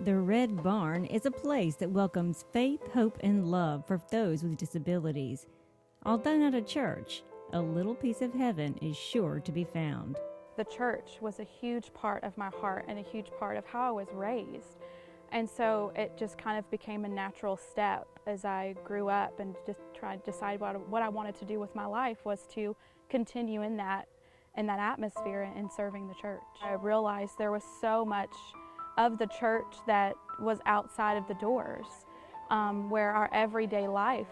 The Red Barn is a place that welcomes faith, hope, and love for those with disabilities. Although not a church, a little piece of heaven is sure to be found. The church was a huge part of my heart and a huge part of how I was raised. And so it just kind of became a natural step as I grew up and just tried to decide what I wanted to do with my life was to continue in that atmosphere and serving the church. I realized there was so much of the church that was outside of the doors, where our everyday life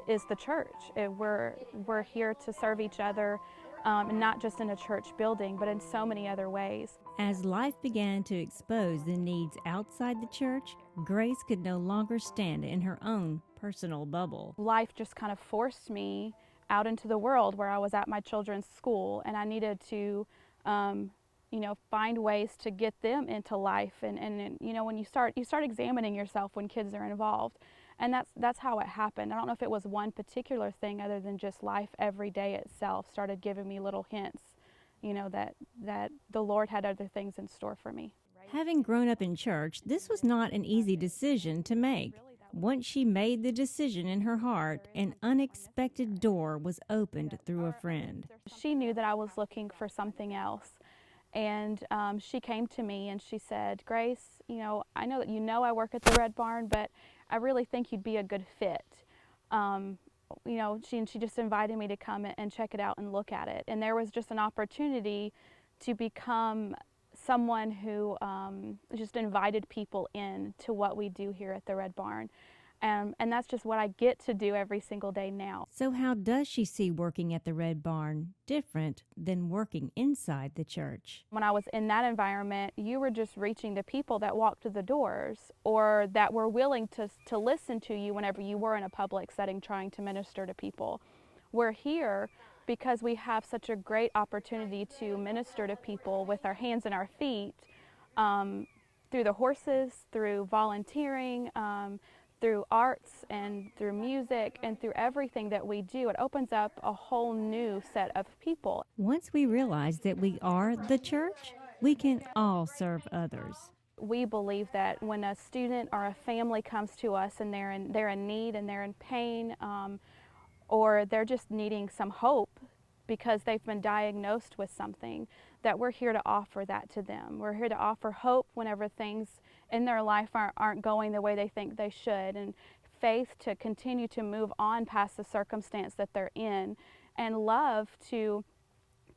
is the church. We're here to serve each other, not just in a church building, but in so many other ways. As life began to expose the needs outside the church, Grace could no longer stand in her own personal bubble. Life just kind of forced me out into the world where I was at my children's school, and I needed to find ways to get them into life. And when you start examining yourself when kids are involved. And that's how it happened. I don't know if it was one particular thing other than just life every day itself started giving me little hints, that the Lord had other things in store for me. Having grown up in church, this was not an easy decision to make. Once she made the decision in her heart, an unexpected door was opened through a friend. She knew that I was looking for something else. And she came to me and she said, Grace, I know that I work at the Red Barn, but I really think you'd be a good fit. She just invited me to come and check it out and look at it. And there was just an opportunity to become someone who just invited people in to what we do here at the Red Barn. And that's just what I get to do every single day now. So how does she see working at the Red Barn different than working inside the church? When I was in that environment, you were just reaching the people that walked to the doors or that were willing to listen to you whenever you were in a public setting trying to minister to people. We're here because we have such a great opportunity to minister to people with our hands and our feet, through the horses, through volunteering, through arts and through music and through everything that we do. It opens up a whole new set of people. Once we realize that we are the church, we can all serve others. We believe that when a student or a family comes to us and they're in need and they're in pain, or they're just needing some hope because they've been diagnosed with something, that we're here to offer that to them. We're here to offer hope whenever things in their life aren't going the way they think they should, and faith to continue to move on past the circumstance that they're in, and love to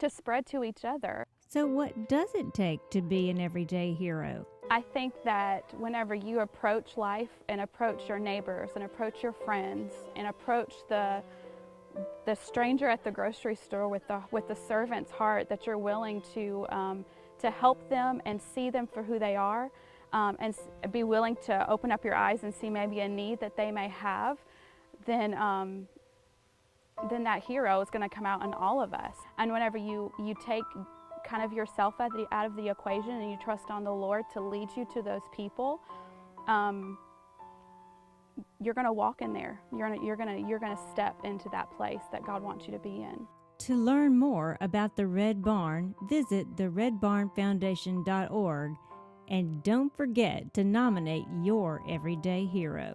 spread to each other. So what does it take to be an everyday hero? I think that whenever you approach life and approach your neighbors and approach your friends and approach the stranger at the grocery store with the servant's heart, that you're willing to help them and see them for who they are, and be willing to open up your eyes and see maybe a need that they may have, then that hero is going to come out in all of us. And whenever you take kind of yourself out of the equation and you trust on the Lord to lead you to those people, you're going to walk in there. You're going to step into that place that God wants you to be in. To learn more about the Red Barn, visit theredbarnfoundation.org, and don't forget to nominate your everyday hero.